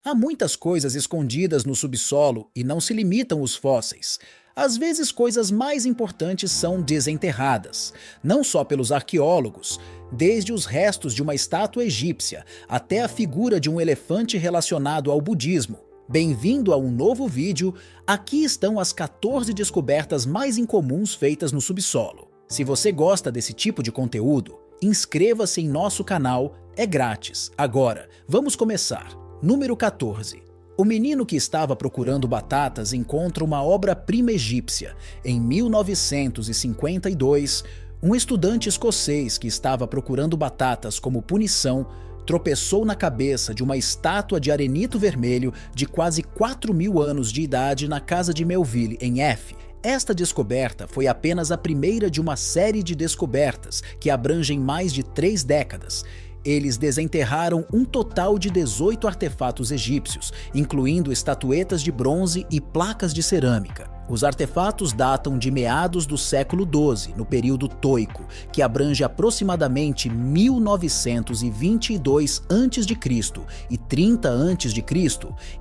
Há muitas coisas escondidas no subsolo e não se limitam os fósseis. Às vezes, coisas mais importantes são desenterradas, não só pelos arqueólogos, desde os restos de uma estátua egípcia até a figura de um elefante relacionado ao budismo. Bem-vindo a um novo vídeo. Aqui estão as 14 descobertas mais incomuns feitas no subsolo. Se você gosta desse tipo de conteúdo, inscreva-se em nosso canal, é grátis. Agora, vamos começar. Número 14. O menino que estava procurando batatas encontra uma obra-prima egípcia. Em 1952, um estudante escocês que estava procurando batatas como punição tropeçou na cabeça de uma estátua de arenito vermelho de quase 4.000 anos de idade na casa de Melville, em F. Esta descoberta foi apenas a primeira de uma série de descobertas que abrangem mais de 3 décadas. Eles desenterraram um total de 18 artefatos egípcios, incluindo estatuetas de bronze e placas de cerâmica. Os artefatos datam de meados do século XII, no período Toico, que abrange aproximadamente 1922 a.C. e 30 a.C.,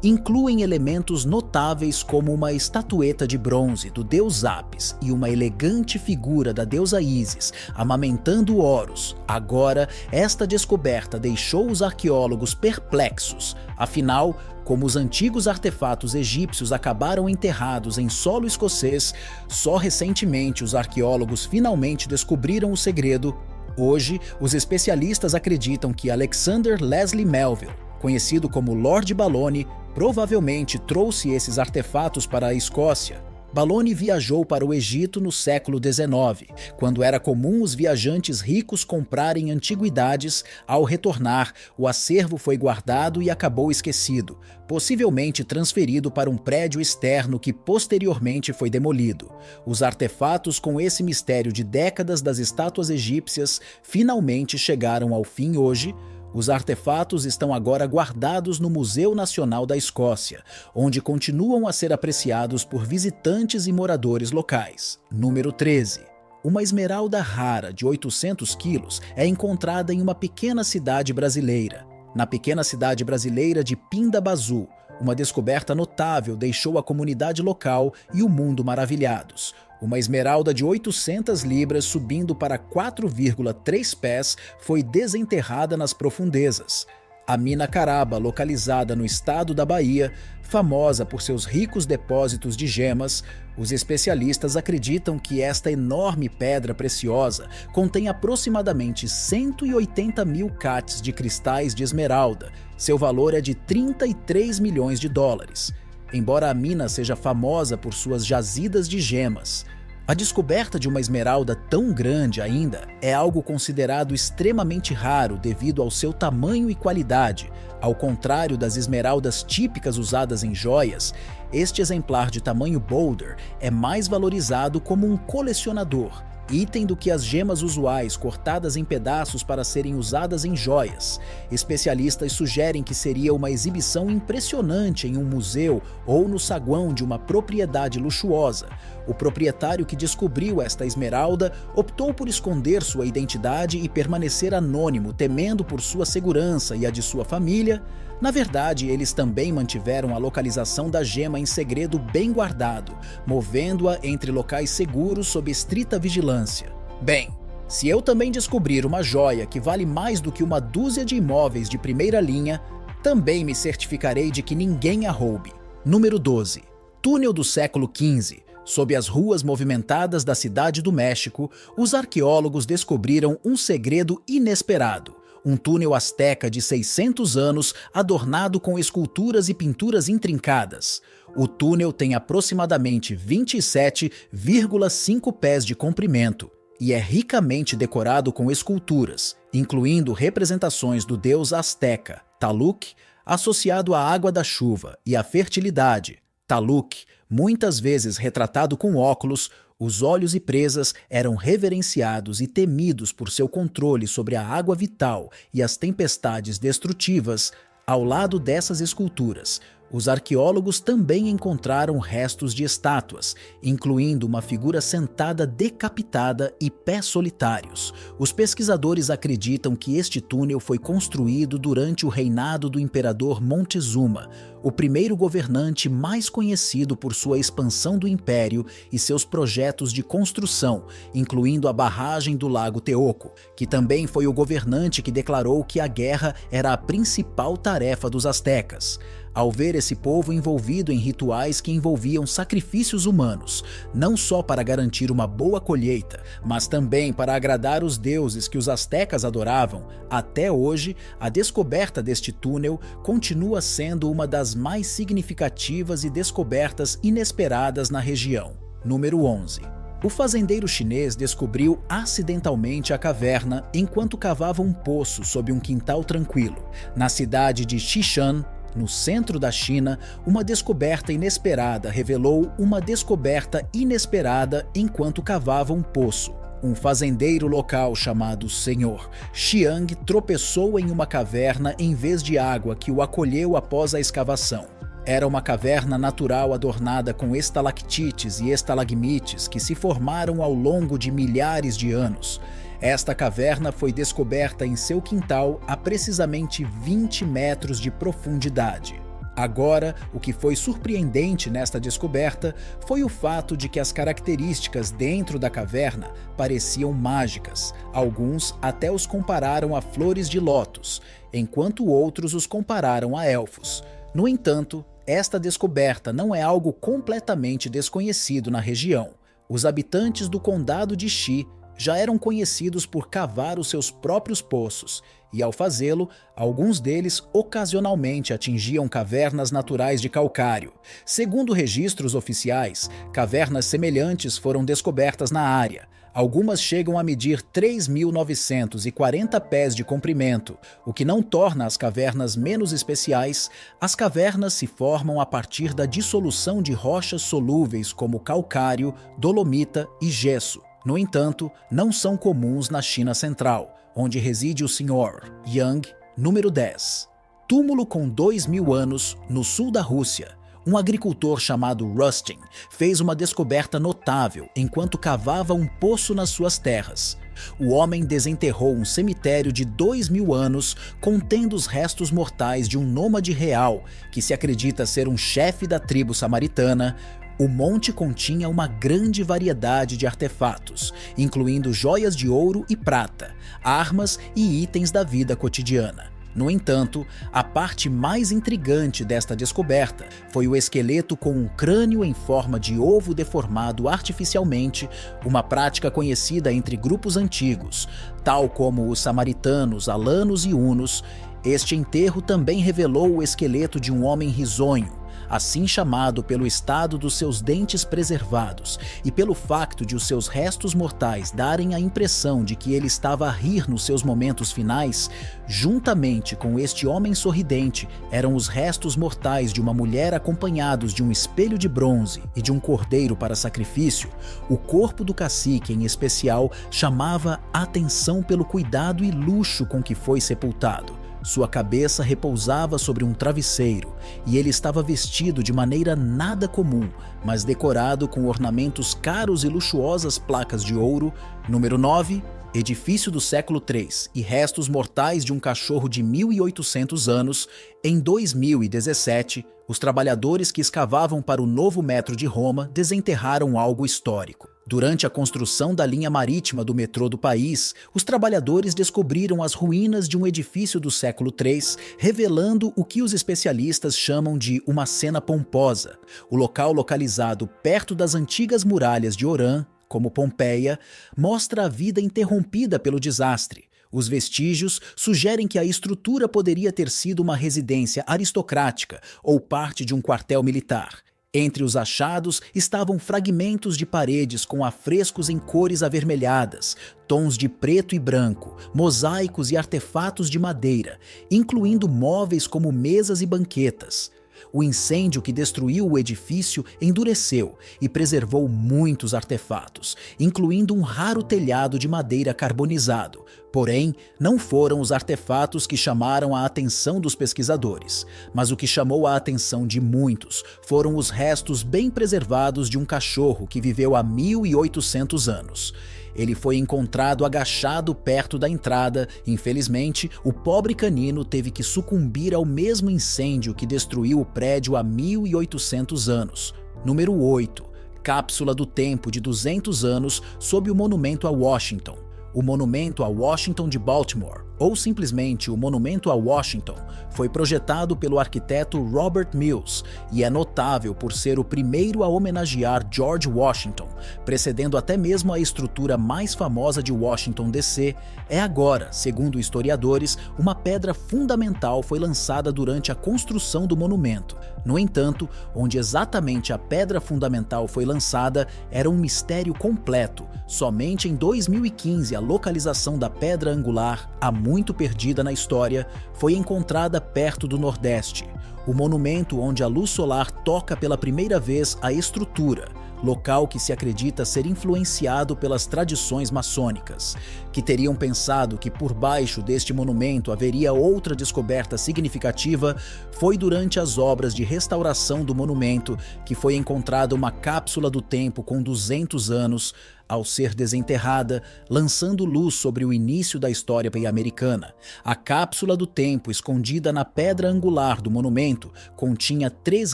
incluem elementos notáveis como uma estatueta de bronze do deus Apis e uma elegante figura da deusa Ísis amamentando Horus. Agora, esta descoberta deixou os arqueólogos perplexos. Afinal, como os antigos artefatos egípcios acabaram enterrados em solo escocês, só recentemente os arqueólogos finalmente descobriram o segredo. Hoje, os especialistas acreditam que Alexander Leslie Melville, conhecido como Lord Baloney, provavelmente trouxe esses artefatos para a Escócia. Baloney viajou para o Egito no século XIX, quando era comum os viajantes ricos comprarem antiguidades. Ao retornar, o acervo foi guardado e acabou esquecido, possivelmente transferido para um prédio externo que posteriormente foi demolido. Os artefatos com esse mistério de décadas das estátuas egípcias finalmente chegaram ao fim hoje. Os artefatos estão agora guardados no Museu Nacional da Escócia, onde continuam a ser apreciados por visitantes e moradores locais. Número 13. Uma esmeralda rara de 800 quilos é encontrada em uma pequena cidade brasileira. Na pequena cidade brasileira de Pindabaçu, uma descoberta notável deixou a comunidade local e o mundo maravilhados. Uma esmeralda de 800 libras subindo para 4,3 pés foi desenterrada nas profundezas. A mina Caraba, localizada no estado da Bahia, famosa por seus ricos depósitos de gemas, os especialistas acreditam que esta enorme pedra preciosa contém aproximadamente 180 mil catches de cristais de esmeralda. Seu valor é de 33 milhões de dólares. Embora a mina seja famosa por suas jazidas de gemas, a descoberta de uma esmeralda tão grande ainda é algo considerado extremamente raro devido ao seu tamanho e qualidade. Ao contrário das esmeraldas típicas usadas em joias, este exemplar de tamanho boulder é mais valorizado como um colecionador, item do que as gemas usuais cortadas em pedaços para serem usadas em joias. Especialistas sugerem que seria uma exibição impressionante em um museu ou no saguão de uma propriedade luxuosa. O proprietário que descobriu esta esmeralda optou por esconder sua identidade e permanecer anônimo, temendo por sua segurança e a de sua família. Na verdade, eles também mantiveram a localização da gema em segredo bem guardado, movendo-a entre locais seguros sob estrita vigilância. Bem, se eu também descobrir uma joia que vale mais do que uma dúzia de imóveis de primeira linha, também me certificarei de que ninguém a roube. Número 12. Túnel do século XV. Sob as ruas movimentadas da cidade do México, os arqueólogos descobriram um segredo inesperado. Um túnel asteca de 600 anos adornado com esculturas e pinturas intrincadas. O túnel tem aproximadamente 27,5 pés de comprimento e é ricamente decorado com esculturas, incluindo representações do deus asteca, Tlaloc, associado à água da chuva e à fertilidade. Tlaloc, muitas vezes retratado com óculos, os olhos e presas eram reverenciados e temidos por seu controle sobre a água vital e as tempestades destrutivas. Ao lado dessas esculturas, Os arqueólogos também encontraram restos de estátuas, incluindo uma figura sentada decapitada e pés solitários. Os pesquisadores acreditam que este túnel foi construído durante o reinado do imperador Montezuma, o primeiro governante mais conhecido por sua expansão do império e seus projetos de construção, incluindo a barragem do Lago Teoco, que também foi o governante que declarou que a guerra era a principal tarefa dos astecas. Ao ver esse povo envolvido em rituais que envolviam sacrifícios humanos, não só para garantir uma boa colheita, mas também para agradar os deuses que os astecas adoravam, até hoje, a descoberta deste túnel continua sendo uma das mais significativas e descobertas inesperadas na região. Número 11. O fazendeiro chinês descobriu acidentalmente a caverna enquanto cavava um poço sob um quintal tranquilo, na cidade de Xishan, no centro da China. Uma descoberta inesperada revelou uma descoberta inesperada enquanto cavava um poço. Um fazendeiro local chamado Senhor Xiang tropeçou em uma caverna em vez de água que o acolheu após a escavação. Era uma caverna natural adornada com estalactites e estalagmites que se formaram ao longo de milhares de anos. Esta caverna foi descoberta em seu quintal a precisamente 20 metros de profundidade. Agora, o que foi surpreendente nesta descoberta foi o fato de que as características dentro da caverna pareciam mágicas. Alguns até os compararam a flores de lótus, enquanto outros os compararam a elfos. No entanto, esta descoberta não é algo completamente desconhecido na região. Os habitantes do condado de Xi já eram conhecidos por cavar os seus próprios poços, e ao fazê-lo, alguns deles ocasionalmente atingiam cavernas naturais de calcário. Segundo registros oficiais, cavernas semelhantes foram descobertas na área. Algumas chegam a medir 3.940 pés de comprimento, o que não torna as cavernas menos especiais. As cavernas se formam a partir da dissolução de rochas solúveis como calcário, dolomita e gesso. No entanto, não são comuns na China Central, onde reside o Sr. Yang. Número 10. Túmulo com 2.000 anos no sul da Rússia. Um agricultor chamado Rustin fez uma descoberta notável enquanto cavava um poço nas suas terras. O homem desenterrou um cemitério de 2.000 anos contendo os restos mortais de um nômade real que se acredita ser um chefe da tribo samaritana. O monte continha uma grande variedade de artefatos, incluindo joias de ouro e prata, armas e itens da vida cotidiana. No entanto, a parte mais intrigante desta descoberta foi o esqueleto com um crânio em forma de ovo deformado artificialmente, uma prática conhecida entre grupos antigos, tal como os samaritanos, alanos e hunos. Este enterro também revelou o esqueleto de um homem risonho, assim chamado pelo estado dos seus dentes preservados e pelo facto de os seus restos mortais darem a impressão de que ele estava a rir nos seus momentos finais. Juntamente com este homem sorridente, eram os restos mortais de uma mulher acompanhados de um espelho de bronze e de um cordeiro para sacrifício. O corpo do cacique, em especial, chamava a atenção pelo cuidado e luxo com que foi sepultado. Sua cabeça repousava sobre um travesseiro e ele estava vestido de maneira nada comum, mas decorado com ornamentos caros e luxuosas placas de ouro. Número 9. Edifício do século III e restos mortais de um cachorro de 1.800 anos. Em 2017, os trabalhadores que escavavam para o novo metro de Roma desenterraram algo histórico. Durante a construção da linha marítima do metrô do país, os trabalhadores descobriram as ruínas de um edifício do século III, revelando o que os especialistas chamam de uma cena pomposa. O local, localizado perto das antigas muralhas de Orã, como Pompeia, mostra a vida interrompida pelo desastre. Os vestígios sugerem que a estrutura poderia ter sido uma residência aristocrática ou parte de um quartel militar. Entre os achados estavam fragmentos de paredes com afrescos em cores avermelhadas, tons de preto e branco, mosaicos e artefatos de madeira, incluindo móveis como mesas e banquetas. O incêndio que destruiu o edifício endureceu e preservou muitos artefatos, incluindo um raro telhado de madeira carbonizado. Porém, não foram os artefatos que chamaram a atenção dos pesquisadores, mas o que chamou a atenção de muitos foram os restos bem preservados de um cachorro que viveu há 1.800 anos. Ele foi encontrado agachado perto da entrada. Infelizmente, o pobre canino teve que sucumbir ao mesmo incêndio que destruiu o prédio há 1.800 anos. Número 8. Cápsula do tempo de 200 anos sob o monumento a Washington. O monumento a Washington de Baltimore, ou simplesmente o Monumento a Washington, foi projetado pelo arquiteto Robert Mills e é notável por ser o primeiro a homenagear George Washington, precedendo até mesmo a estrutura mais famosa de Washington DC. É agora, segundo historiadores, uma pedra fundamental foi lançada durante a construção do monumento. No entanto, onde exatamente a pedra fundamental foi lançada era um mistério completo. Somente em 2015 a localização da pedra angular, há muito perdida na história, foi encontrada perto do Nordeste. O monumento onde a luz solar toca pela primeira vez a estrutura, local que se acredita ser influenciado pelas tradições maçônicas, que teriam pensado que por baixo deste monumento haveria outra descoberta significativa. Foi durante as obras de restauração do monumento que foi encontrada uma cápsula do tempo com 200 anos, ao ser desenterrada, lançando luz sobre o início da história americana. A cápsula do tempo, escondida na pedra angular do monumento, continha 3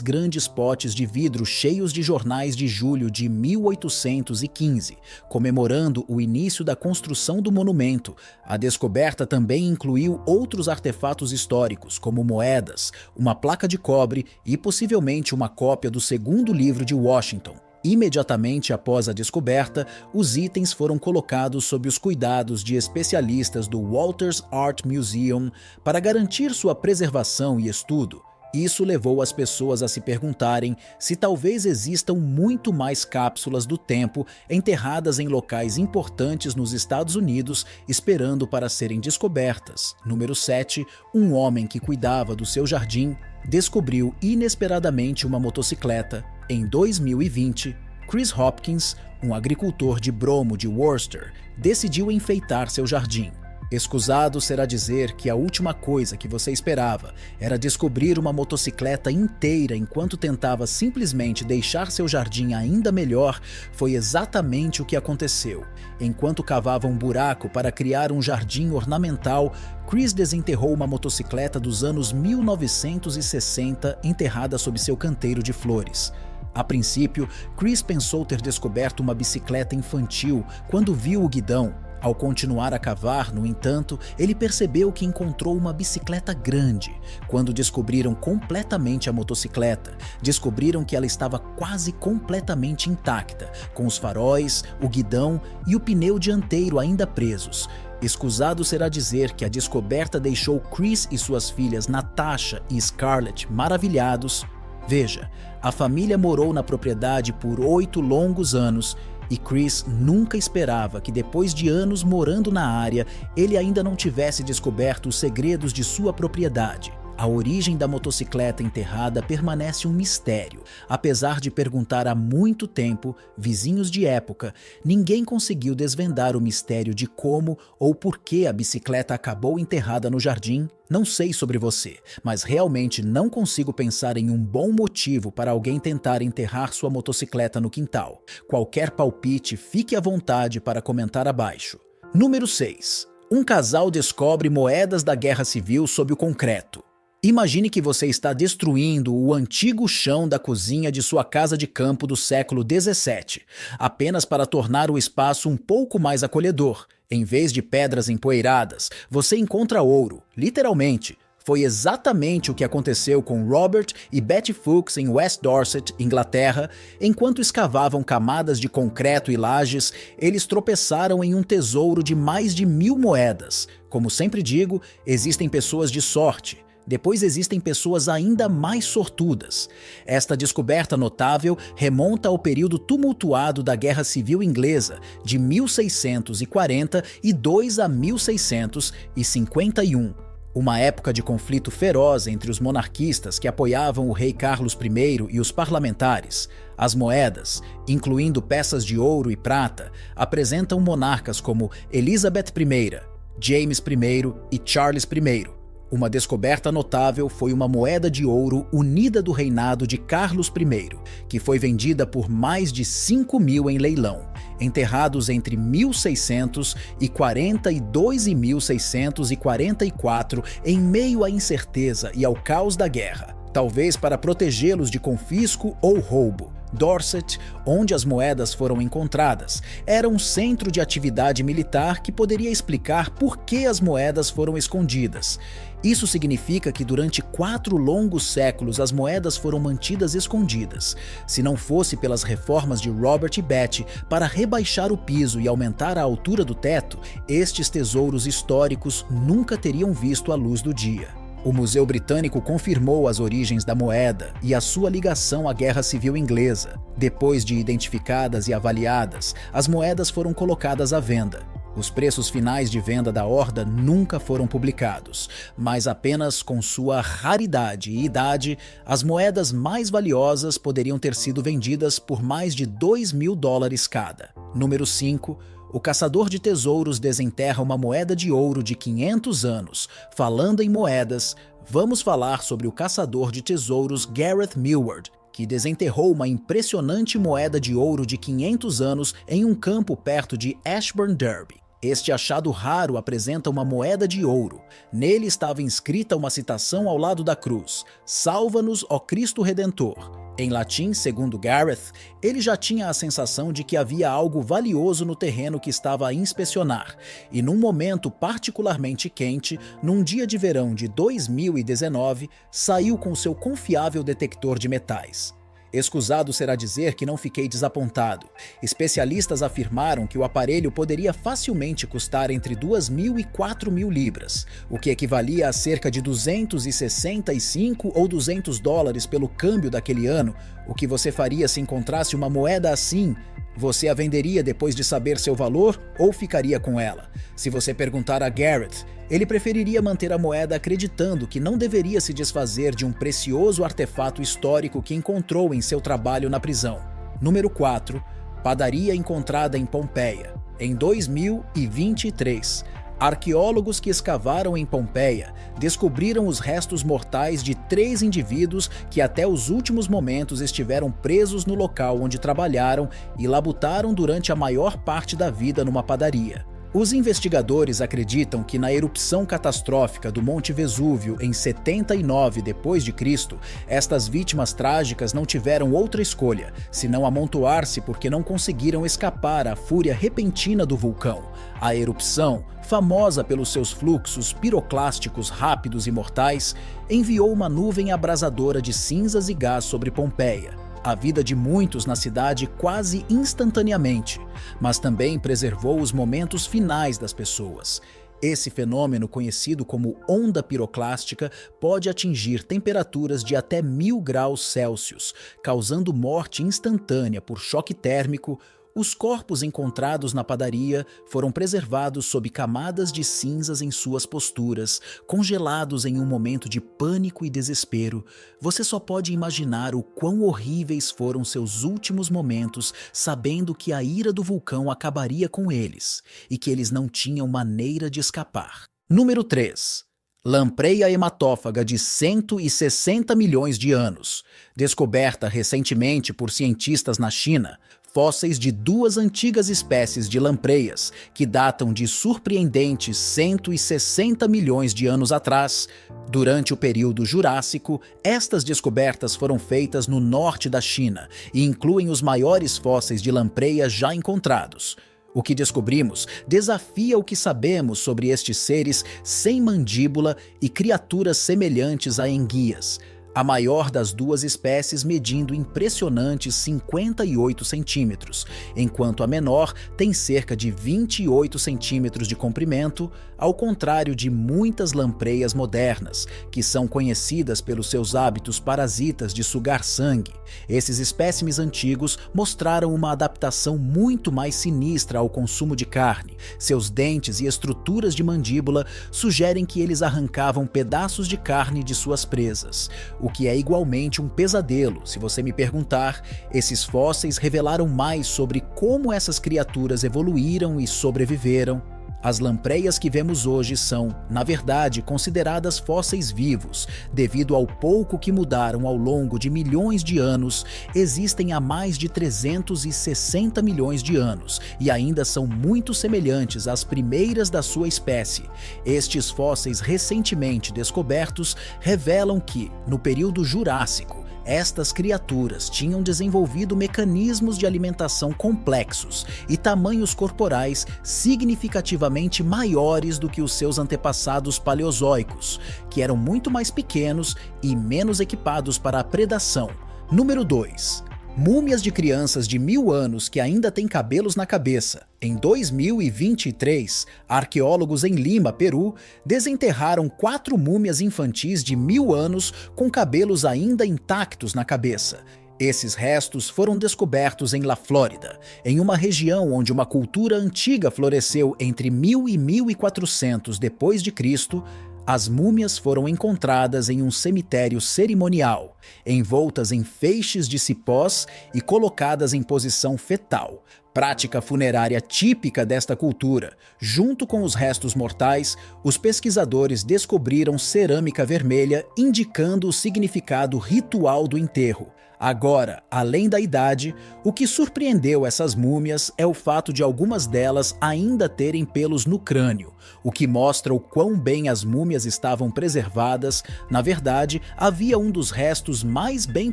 grandes potes de vidro cheios de jornais de julho de 1815, comemorando o início da construção do monumento. A descoberta também incluiu outros artefatos históricos, como moedas, uma placa de cobre e possivelmente uma cópia do segundo livro de Washington. Imediatamente após a descoberta, os itens foram colocados sob os cuidados de especialistas do Walters Art Museum para garantir sua preservação e estudo. Isso levou as pessoas a se perguntarem se talvez existam muito mais cápsulas do tempo enterradas em locais importantes nos Estados Unidos, esperando para serem descobertas. Número 7. Um homem que cuidava do seu jardim descobriu inesperadamente uma motocicleta. Em 2020, Chris Hopkins, um agricultor de Bromo de Worcester, decidiu enfeitar seu jardim. Escusado será dizer que a última coisa que você esperava era descobrir uma motocicleta inteira enquanto tentava simplesmente deixar seu jardim ainda melhor. Foi exatamente o que aconteceu. Enquanto cavava um buraco para criar um jardim ornamental, Chris desenterrou uma motocicleta dos anos 1960 enterrada sob seu canteiro de flores. A princípio, Chris pensou ter descoberto uma bicicleta infantil quando viu o guidão. Ao continuar a cavar, no entanto, ele percebeu que encontrou uma bicicleta grande. Quando descobriram completamente a motocicleta, descobriram que ela estava quase completamente intacta, com os faróis, o guidão e o pneu dianteiro ainda presos. Escusado será dizer que a descoberta deixou Chris e suas filhas Natasha e Scarlett maravilhados. Veja, a família morou na propriedade por 8 longos anos e Chris nunca esperava que depois de anos morando na área, ele ainda não tivesse descoberto os segredos de sua propriedade. A origem da motocicleta enterrada permanece um mistério. Apesar de perguntar há muito tempo, vizinhos de época, ninguém conseguiu desvendar o mistério de como ou por que a bicicleta acabou enterrada no jardim. Não sei sobre você, mas realmente não consigo pensar em um bom motivo para alguém tentar enterrar sua motocicleta no quintal. Qualquer palpite, fique à vontade para comentar abaixo. Número 6. Um casal descobre moedas da Guerra Civil sob o concreto. Imagine que você está destruindo o antigo chão da cozinha de sua casa de campo do século XVII, apenas para tornar o espaço um pouco mais acolhedor. Em vez de pedras empoeiradas, você encontra ouro, literalmente. Foi exatamente o que aconteceu com Robert e Betty Fuchs em West Dorset, Inglaterra. Enquanto escavavam camadas de concreto e lajes, eles tropeçaram em um tesouro de mais de 1000 moedas. Como sempre digo, existem pessoas de sorte. Depois existem pessoas ainda mais sortudas. Esta descoberta notável remonta ao período tumultuado da Guerra Civil Inglesa, de 1642 a 1651. Uma época de conflito feroz entre os monarquistas que apoiavam o rei Carlos I e os parlamentares. As moedas, incluindo peças de ouro e prata, apresentam monarcas como Elizabeth I, James I e Charles I. Uma descoberta notável foi uma moeda de ouro unida do reinado de Carlos I, que foi vendida por mais de 5.000 em leilão, enterrados entre 1642 e 1644, em meio à incerteza e ao caos da guerra, talvez para protegê-los de confisco ou roubo. Dorset, onde as moedas foram encontradas, era um centro de atividade militar que poderia explicar por que as moedas foram escondidas. Isso significa que durante 4 longos séculos as moedas foram mantidas escondidas. Se não fosse pelas reformas de Robert e Betty para rebaixar o piso e aumentar a altura do teto, estes tesouros históricos nunca teriam visto a luz do dia. O Museu Britânico confirmou as origens da moeda e a sua ligação à Guerra Civil Inglesa. Depois de identificadas e avaliadas, as moedas foram colocadas à venda. Os preços finais de venda da Horda nunca foram publicados, mas apenas com sua raridade e idade, as moedas mais valiosas poderiam ter sido vendidas por mais de $2.000 cada. Número 5. O caçador de tesouros desenterra uma moeda de ouro de 500 anos. Falando em moedas, vamos falar sobre o caçador de tesouros Gareth Millward, que desenterrou uma impressionante moeda de ouro de 500 anos em um campo perto de Ashburn, Derby. Este achado raro apresenta uma moeda de ouro. Nele estava inscrita uma citação ao lado da cruz: "Salva-nos, ó Cristo Redentor". Em latim, segundo Gareth, ele já tinha a sensação de que havia algo valioso no terreno que estava a inspecionar, e num momento particularmente quente, num dia de verão de 2019, saiu com seu confiável detector de metais. Escusado será dizer que não fiquei desapontado. Especialistas afirmaram que o aparelho poderia facilmente custar entre 2.000 e 4.000 libras, o que equivalia a cerca de 265 ou $200 pelo câmbio daquele ano. O que você faria se encontrasse uma moeda assim? Você a venderia depois de saber seu valor ou ficaria com ela? Se você perguntar a Gareth, ele preferiria manter a moeda acreditando que não deveria se desfazer de um precioso artefato histórico que encontrou em seu trabalho na prisão. Número 4. Padaria encontrada em Pompeia. Em 2023, arqueólogos que escavaram em Pompeia descobriram os restos mortais de 3 indivíduos que até os últimos momentos estiveram presos no local onde trabalharam e labutaram durante a maior parte da vida numa padaria. Os investigadores acreditam que na erupção catastrófica do Monte Vesúvio em 79 d.C., estas vítimas trágicas não tiveram outra escolha, senão amontoar-se porque não conseguiram escapar à fúria repentina do vulcão. A erupção, famosa pelos seus fluxos piroclásticos rápidos e mortais, enviou uma nuvem abrasadora de cinzas e gás sobre Pompeia. A vida de muitos na cidade quase instantaneamente, mas também preservou os momentos finais das pessoas. Esse fenômeno, conhecido como onda piroclástica, pode atingir temperaturas de até 1.000 graus Celsius, causando morte instantânea por choque térmico. Os corpos encontrados na padaria foram preservados sob camadas de cinzas em suas posturas, congelados em um momento de pânico e desespero. Você só pode imaginar o quão horríveis foram seus últimos momentos, sabendo que a ira do vulcão acabaria com eles e que eles não tinham maneira de escapar. Número 3. Lampreia hematófaga de 160 milhões de anos. Descoberta recentemente por cientistas na China, fósseis de 2 antigas espécies de lampreias, que datam de surpreendentes 160 milhões de anos atrás. Durante o período Jurássico, estas descobertas foram feitas no norte da China e incluem os maiores fósseis de lampreia já encontrados. O que descobrimos desafia o que sabemos sobre estes seres sem mandíbula e criaturas semelhantes a enguias. a maior das duas espécies medindo impressionantes 58 centímetros, enquanto a menor tem cerca de 28 centímetros de comprimento, ao contrário de muitas lampreias modernas, que são conhecidas pelos seus hábitos parasitas de sugar sangue. Esses espécimes antigos mostraram uma adaptação muito mais sinistra ao consumo de carne. Seus dentes e estruturas de mandíbula sugerem que eles arrancavam pedaços de carne de suas presas, o que é igualmente um pesadelo. Se você me perguntar, esses fósseis revelaram mais sobre como essas criaturas evoluíram e sobreviveram. As lampreias que vemos hoje são, na verdade, consideradas fósseis vivos. Devido ao pouco que mudaram ao longo de milhões de anos, existem há mais de 360 milhões de anos e ainda são muito semelhantes às primeiras da sua espécie. Estes fósseis recentemente descobertos revelam que, no período Jurássico, estas criaturas tinham desenvolvido mecanismos de alimentação complexos e tamanhos corporais significativamente maiores do que os seus antepassados paleozoicos, que eram muito mais pequenos e menos equipados para a predação. Número 2. Múmias de crianças de 1000 anos que ainda têm cabelos na cabeça. Em 2023, arqueólogos em Lima, Peru, desenterraram 4 múmias infantis de 1000 anos com cabelos ainda intactos na cabeça. Esses restos foram descobertos em La Flórida, em uma região onde uma cultura antiga floresceu entre 1000 e 1400 d.C. As múmias foram encontradas em um cemitério cerimonial, envoltas em feixes de cipós e colocadas em posição fetal, prática funerária típica desta cultura. Junto com os restos mortais, os pesquisadores descobriram cerâmica vermelha indicando o significado ritual do enterro. Agora, além da idade, o que surpreendeu essas múmias é o fato de algumas delas ainda terem pelos no crânio, o que mostra o quão bem as múmias estavam preservadas. Na verdade, havia um dos restos mais bem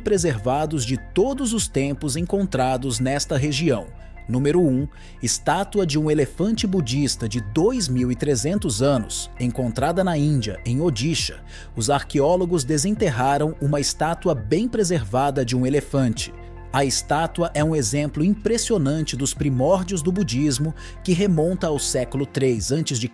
preservados de todos os tempos encontrados nesta região. Número 1. Estátua de um elefante budista de 2.300 anos, encontrada na Índia, em Odisha. Os arqueólogos desenterraram uma estátua bem preservada de um elefante. A estátua é um exemplo impressionante dos primórdios do budismo, que remonta ao século III a.C.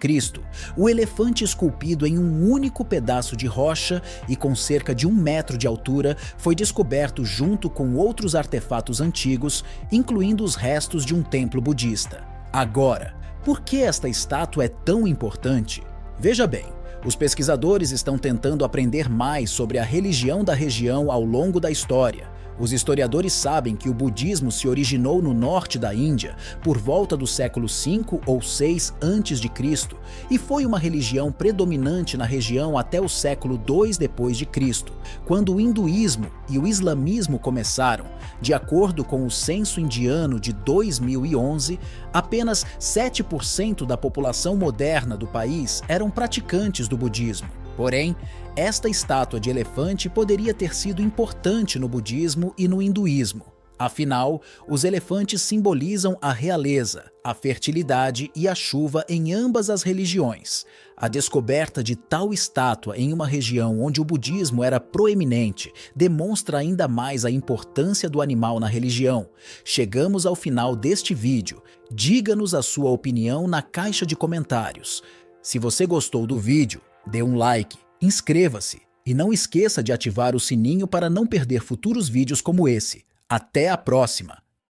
O elefante esculpido em um único pedaço de rocha e com cerca de 1 metro de altura foi descoberto junto com outros artefatos antigos, incluindo os restos de um templo budista. Agora, por que esta estátua é tão importante? Veja bem, os pesquisadores estão tentando aprender mais sobre a religião da região ao longo da história. Os historiadores sabem que o budismo se originou no norte da Índia por volta do século V ou VI a.C. e foi uma religião predominante na região até o século II d.C., quando o hinduísmo e o islamismo começaram. De acordo com o censo indiano de 2011, apenas 7% da população moderna do país eram praticantes do budismo. Porém, esta estátua de elefante poderia ter sido importante no budismo e no hinduísmo. Afinal, os elefantes simbolizam a realeza, a fertilidade e a chuva em ambas as religiões. A descoberta de tal estátua em uma região onde o budismo era proeminente demonstra ainda mais a importância do animal na religião. Chegamos ao final deste vídeo. Diga-nos a sua opinião na caixa de comentários. Se você gostou do vídeo, dê um like, inscreva-se e não esqueça de ativar o sininho para não perder futuros vídeos como esse. Até a próxima!